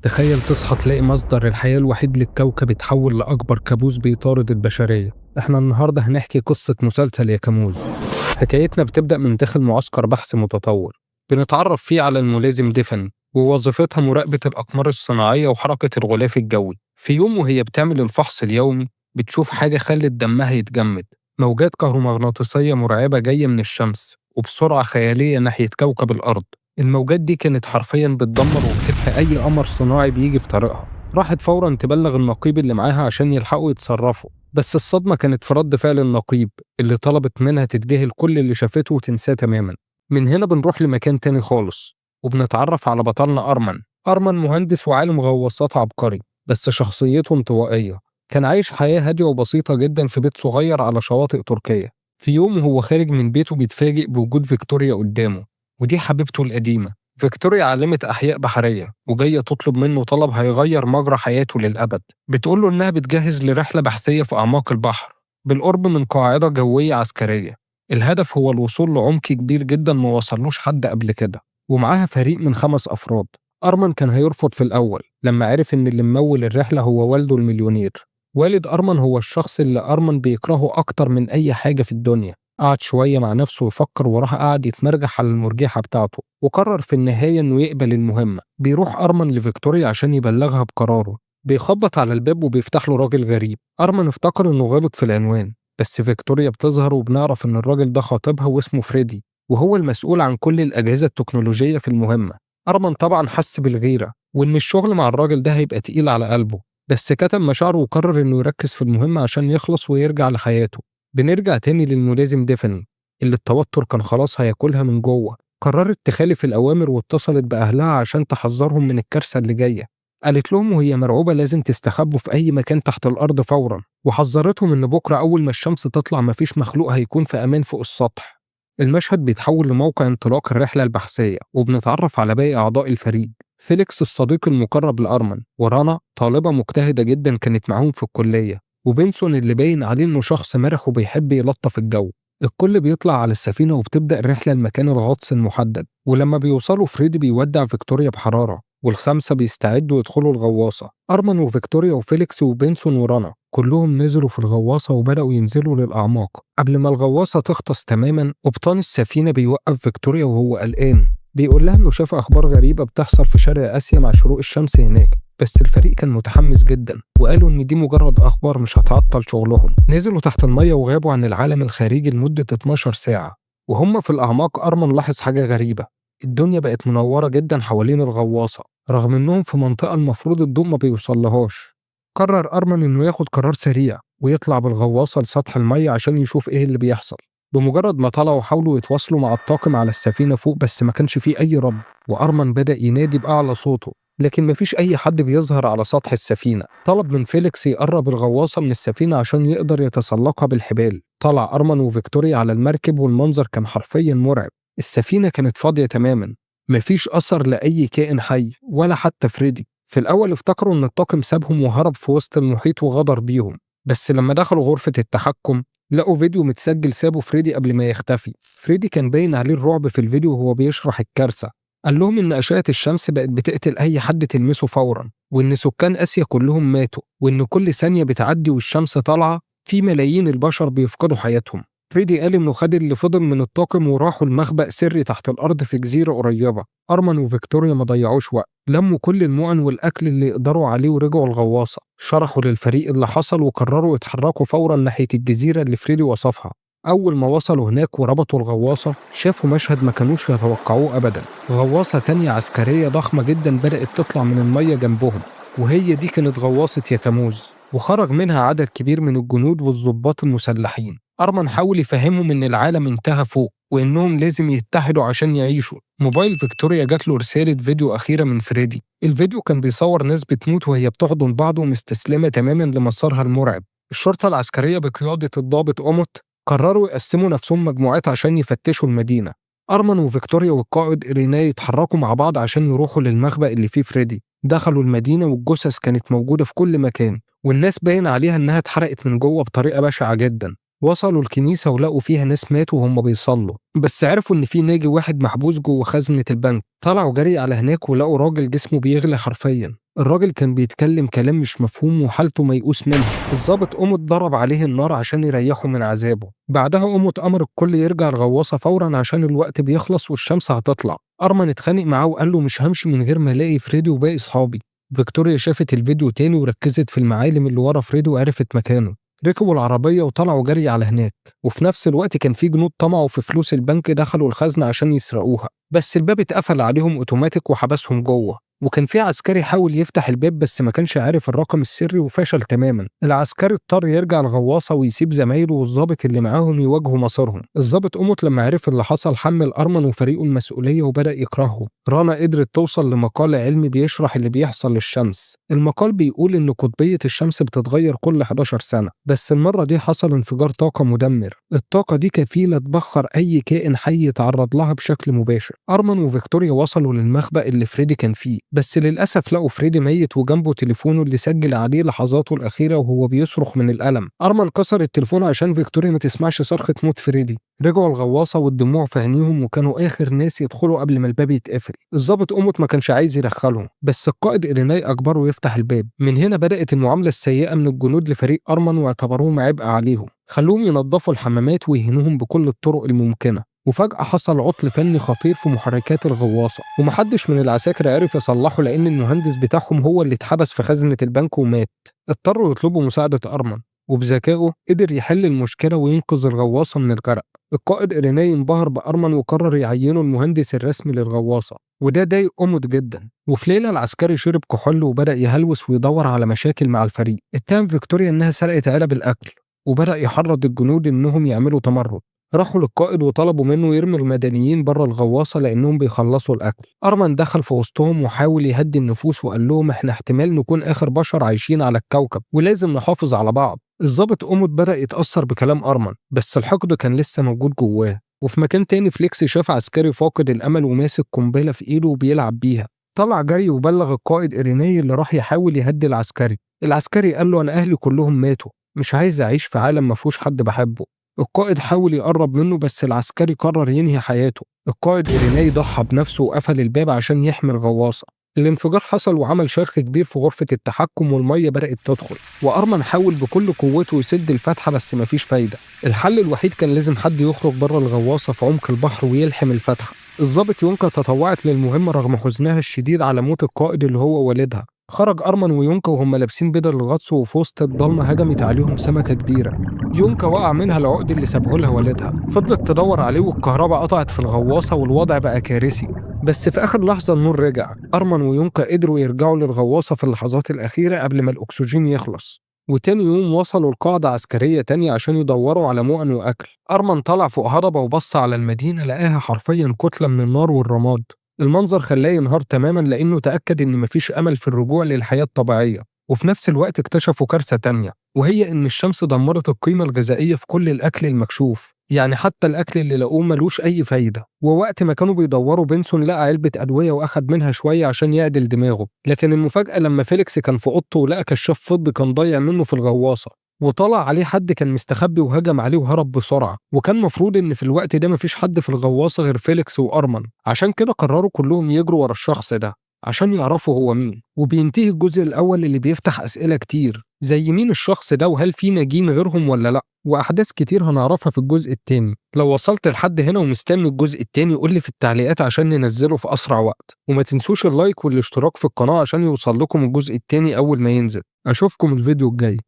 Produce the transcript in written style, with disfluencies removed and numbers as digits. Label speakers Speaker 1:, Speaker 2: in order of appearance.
Speaker 1: تخيل تصحى تلاقي مصدر الحياة الوحيد للكوكب اتحول لأكبر كابوس بيطارد البشرية. احنا النهاردة هنحكي قصة مسلسل ياكاموز. حكايتنا بتبدأ من داخل معسكر بحث متطور، بنتعرف فيه على الملازم ديفن ووظيفتها مراقبة الأقمار الصناعية وحركة الغلاف الجوي. في يوم وهي بتعمل الفحص اليومي بتشوف حاجة خلت دمها يتجمد، موجات كهرومغناطيسية مرعبة جاية من الشمس وبسرعة خيالية ناحية كوكب الأرض. الموجات دي كانت حرفيا بتدمر وبتبقى أي قمر صناعي بيجي في طريقها. راحت فورا تبلغ النقيب اللي معاها عشان يلحقوا يتصرفوا، بس الصدمة كانت في رد فعل النقيب اللي طلبت منها تتجاهل كل اللي شافته وتنساه تماما. من هنا بنروح لمكان تاني خالص وبنتعرف على بطلنا أرمن مهندس وعالم غواصات عبقري، بس شخصيته انطوائية. كان عايش حياة هادية وبسيطة جدا في بيت صغير على شواطئ تركيا. في يوم وهو خارج من بيته بيتفاجئ بوجود فيكتوريا قدامه، ودي حبيبته القديمة. فيكتوريا عالمة أحياء بحرية وجاية تطلب منه طلب هيغير مجرى حياته للأبد. بتقوله إنها بتجهز لرحلة بحثية في أعماق البحر بالقرب من قاعدة جوية عسكرية. الهدف هو الوصول لعمق كبير جدا ما وصلوش حد قبل كده، ومعاها فريق من 5 أفراد. أرمن كان هيرفض في الأول لما عرف إن اللي ممول الرحلة هو والده المليونير. والد أرمن هو الشخص اللي أرمن بيكرهه أكتر من أي حاجة في الدنيا. قعد شوية مع نفسه ويفكر وراح قعد يتمرجح على المرجحة بتاعته وقرر في النهاية إنه يقبل المهمة. بيروح أرمن لفيكتوريا عشان يبلغها بقراره. بيخبط على الباب وبيفتح له راجل غريب. أرمن افتكر إنه غلط في العنوان، بس فيكتوريا بتظهر وبنعرف إن الراجل ده خاطبها واسمه فريدي، وهو المسؤول عن كل الأجهزة التكنولوجية في المهمة. أرمن طبعا حس بالغيرة وإن الشغل مع الراجل ده هيبقى تقيل على قلبه، بس كتم مشاعره وقرر إنه يركز في المهمة عشان يخلص ويرجع لحياته. بنرجع تاني للملازم ديفن اللي التوتر كان خلاص هياكلها من جوه. قررت تخالف الأوامر واتصلت بأهلها عشان تحذرهم من الكارثة اللي جاية. قالت لهم وهي مرعوبة لازم تستخبوا في أي مكان تحت الأرض فورا، وحذرتهم إن بكرة أول ما الشمس تطلع مفيش مخلوق هيكون في أمان فوق السطح. المشهد بيتحول لموقع انطلاق الرحلة البحثية وبنتعرف على باقي أعضاء الفريق. فيليكس الصديق المقرب لأرمن، ورانا طالبة مجتهدة جدا كانت معاهم في الكلية، وبنسون اللي باين عليه إنه شخص مرح وبيحب يلطف الجو. الكل بيطلع على السفينة وبتبدأ الرحلة لمكان الغطس المحدد، ولما بيوصلوا فريدي بيودع فيكتوريا بحرارة والخمسة بيستعدوا يدخلوا الغواصة. أرمن وفيكتوريا وفيليكس وبنسون ورانا كلهم نزلوا في الغواصة وبدأوا ينزلوا للأعماق. قبل ما الغواصة تغطس تماما قبطان السفينة بيوقف فيكتوريا وهو قلقان، بيقول لها إنه شاف أخبار غريبة بتحصل في شرق آسيا مع شروق الشمس هناك. بس الفريق كان متحمس جدا وقالوا إن دي مجرد أخبار مش هتعطل شغلهم. نزلوا تحت المية وغابوا عن العالم الخارجي لمدة 12 ساعة. وهم في الأعماق أرمن لاحظ حاجة غريبة، الدنيا بقت منورة جدا حوالين الغواصة رغم إنهم في منطقة المفروض الضوء ما بيوصلهاش. قرر أرمن إنه ياخد قرار سريع ويطلع بالغواصة لسطح المية عشان يشوف إيه اللي بيحصل. بمجرد ما طلعوا حاولوا يتواصلوا مع الطاقم على السفينة فوق بس ما كانش فيه أي رد، وأرمن بدأ ينادي بأعلى صوته لكن مفيش أي حد بيظهر على سطح السفينة. طلب من فيليكس يقرب الغواصة من السفينة عشان يقدر يتسلقها بالحبال. طلع أرمن وفيكتوريا على المركب والمنظر كان حرفيا مرعب. السفينة كانت فاضية تماما، مفيش أثر لأي كائن حي ولا حتى فريدي. في الأول افتكروا إن الطاقم سابهم وهرب في وسط المحيط وغدر بيهم، بس لما دخلوا غرفة التحكم لقوا فيديو متسجل سابه فريدي قبل ما يختفي. فريدي كان باين عليه الرعب في الفيديو وهو بيشرح الكارثة. قال لهم إن أشعة الشمس بقت بتقتل أي حد تلمسه فورا، وإن سكان آسيا كلهم ماتوا، وإن كل ثانية بتعدي والشمس طالعة في ملايين البشر بيفقدوا حياتهم. فريدي قال إنه خد اللي فضل من الطاقم وراحوا لمخبأ سري تحت الأرض في جزيرة قريبة. أرمن وفيكتوريا ما ضيعوش وقت، لموا كل المؤن والأكل اللي يقدروا عليه ورجعوا الغواصة. شرحوا للفريق اللي حصل وقرروا يتحركوا فورا ناحية الجزيرة اللي فريدي وصفها. أول ما وصلوا هناك وربطوا الغواصة شافوا مشهد ما كانوش يتوقعوه أبدا. غواصة تانية عسكرية ضخمة جدا بدأت تطلع من المية جنبهم، وهي دي كانت غواصة ياكاموز، وخرج منها عدد كبير من الجنود والضباط المسلحين. أرمن حاول يفهمهم إن العالم انتهى فوق وإنهم لازم يتحدوا عشان يعيشوا. موبايل فيكتوريا جات له رسالة فيديو أخيرة من فريدي. الفيديو كان بيصور ناس بتموت وهي بتحضن بعض ومستسلمة تماما لمسارها المرعب. الشرطة العسكرية بقيادة الضابط أوموت قرروا يقسموا نفسهم مجموعات عشان يفتشوا المدينة. أرمن وفيكتوريا والقائد إيرينا يتحركوا مع بعض عشان يروحوا للمخبأ اللي فيه فريدي. دخلوا المدينة والجثث كانت موجودة في كل مكان، والناس باين عليها إنها اتحرقت من جوه بطريقة بشعة جدا. وصلوا الكنيسة ولقوا فيها ناس ماتوا وهم بيصلوا، بس عرفوا إن في ناجي واحد محبوس جوه خزنة البنك. طلعوا جري على هناك ولقوا راجل جسمه بيغلي حرفيا، الراجل كان بيتكلم كلام مش مفهوم وحالته ميؤوس منها. الضابط قامت ضرب عليه النار عشان يريحه من عذابه. بعدها قامت أمر الكل يرجع الغواصة فورا عشان الوقت بيخلص والشمس هتطلع. أرمان اتخانق معاه وقال له مش همشي من غير ما الاقي فريدي وباقي صحابي. فيكتوريا شافت الفيديو تاني وركزت في المعالم اللي ورا فريدي وعرفت مكانه. ركبوا العربية وطلعوا جري على هناك، وفي نفس الوقت كان في جنود طمعوا في فلوس البنك دخلوا الخزنة عشان يسرقوها، بس الباب اتقفل عليهم اوتوماتيك وحبسهم جوه. وكان في عسكري حاول يفتح الباب بس ما كانش عارف الرقم السري وفشل تماما. العسكري اضطر يرجع الغواصة ويسيب زمايله والضابط اللي معاهم يواجهوا مصيرهم. الضابط قمت لما عرف اللي حصل حمل أرمن وفريقه المسؤولية وبدأ يكرهه. رانا قدرت توصل لمقال علمي بيشرح اللي بيحصل للشمس. المقال بيقول إن قطبية الشمس بتتغير كل 11 سنة، بس المرة دي حصل انفجار طاقة مدمر. الطاقة دي كفيلة تبخر أي كائن حي يتعرض لها بشكل مباشر. أرمن وفيكتوريا وصلوا للمخبأ اللي فريدي كان فيه، بس للأسف لقوا فريدي ميت وجنبه تليفونه اللي سجل عليه لحظاته الأخيرة وهو بيصرخ من الألم. أرمن كسر التليفون عشان فيكتوريا ما تسمعش صرخة موت فريدي. رجعوا الغواصة والدموع في عينيهم وكانوا آخر ناس يدخلوا قبل ما الباب يتقفل. الضابط قمت ما كانش عايز يدخلهم، بس القائد إيريناي أجبره يفتح الباب. من هنا بدأت المعاملة السيئة من الجنود لفريق أرمن واعتبروهم عبء عليهم. خلوهم ينظفوا الحمامات ويهينوهم بكل الطرق الممكنة. وفجأة حصل عطل فني خطير في محركات الغواصة، ومحدش من العساكر عرف يصلحه لأن المهندس بتاعهم هو اللي اتحبس في خزنة البنك ومات. اضطروا يطلبوا مساعدة أرمن، وبذكائه قدر يحل المشكلة وينقذ الغواصة من الغرق. القائد إيريناي انبهر بأرمن وقرر يعينه المهندس الرسمي للغواصة، وده ضايق أوموت جدا. وفي ليلة العسكري شرب كحول وبدأ يهلوس ويدور على مشاكل مع الفريق. اتهم فيكتوريا إنها سرقت علب الأكل، وبدأ يحرض الجنود إنهم يعملوا تمرد. راحوا للقائد وطلبوا منه يرمي المدنيين بره الغواصة لأنهم بيخلصوا الأكل. أرمن دخل في وسطهم وحاول يهدي النفوس وقال لهم إحنا احتمال نكون آخر بشر عايشين على الكوكب ولازم نحافظ على بعض. الضابط أوموت بدأ يتأثر بكلام أرمن، بس الحقد كان لسه موجود جواه. وفي مكان تاني فليكس شاف عسكري فاقد الأمل وماسك قنبلة في إيده وبيلعب بيها. طلع جري وبلغ القائد إيريناي اللي راح يحاول يهدي العسكري. العسكري قال له أنا أهلي كلهم ماتوا، مش عايز أعيش في عالم مفهوش حد بحبه. القائد حاول يقرب منه بس العسكري قرر ينهي حياته. القائد إيريناي ضحى بنفسه وقفل الباب عشان يحمي الغواصة. الانفجار حصل وعمل شرخ كبير في غرفة التحكم والمية بدأت تدخل، وأرمن حاول بكل قوته يسد الفتحة بس مفيش فايدة. الحل الوحيد كان لازم حد يخرج بره الغواصة في عمق البحر ويلحم الفتحة. الضابط يونكا تطوعت للمهمة رغم حزنها الشديد على موت القائد اللي هو والدها. خرج أرمن ويونكا وهم لابسين بدل الغطس وفي وسط الضلمة هجمت عليهم سمكة كبيرة. يونكا وقع منها العقد اللي سابه لها والدها. فضلت تدور عليه والكهرباء قطعت في الغواصة والوضع بقى كارثي. بس في آخر لحظة النور رجع. أرمن ويونكا قدروا يرجعوا للغواصة في اللحظات الأخيرة قبل ما الأكسجين يخلص. وتاني يوم وصلوا لقاعدة عسكرية تانية عشان يدوروا على مؤن وأكل. أرمن طلع فوق هضبة وبص على المدينة لقاها حرفيا كتلة من النار والرماد. المنظر خلاه ينهار تماما لأنه تأكد إن مفيش أمل في الرجوع للحياة الطبيعية. وفي نفس الوقت اكتشفوا كارثة تانية، وهي إن الشمس دمرت القيمة الغذائية في كل الأكل المكشوف. يعني حتى الأكل اللي لقوه ملوش أي فايدة. ووقت ما كانوا بيدوروا بنسون لقى علبة أدوية وأخد منها شوية عشان يعدل دماغه. لكن المفاجأة لما فيليكس كان في أوضته ولقى كشاف فضي كان ضايع منه في الغواصة، وطلع عليه حد كان مستخبي وهجم عليه وهرب بسرعة. وكان مفروض إن في الوقت ده مفيش حد في الغواصة غير فيليكس وأرمن، عشان كده قرروا كلهم يجروا ورا الشخص ده عشان يعرفوا هو مين. وبينتهي الجزء الأول اللي بيفتح أسئلة كتير زي مين الشخص ده وهل في ناجين غيرهم ولا لأ، وأحداث كتير هنعرفها في الجزء التاني. لو وصلت لحد هنا ومستني الجزء التاني قولي في التعليقات عشان ننزله في أسرع وقت، وما تنسوش اللايك والاشتراك في القناة عشان يوصل لكم الجزء التاني أول ما ينزل. أشوفكم الفيديو الجاي.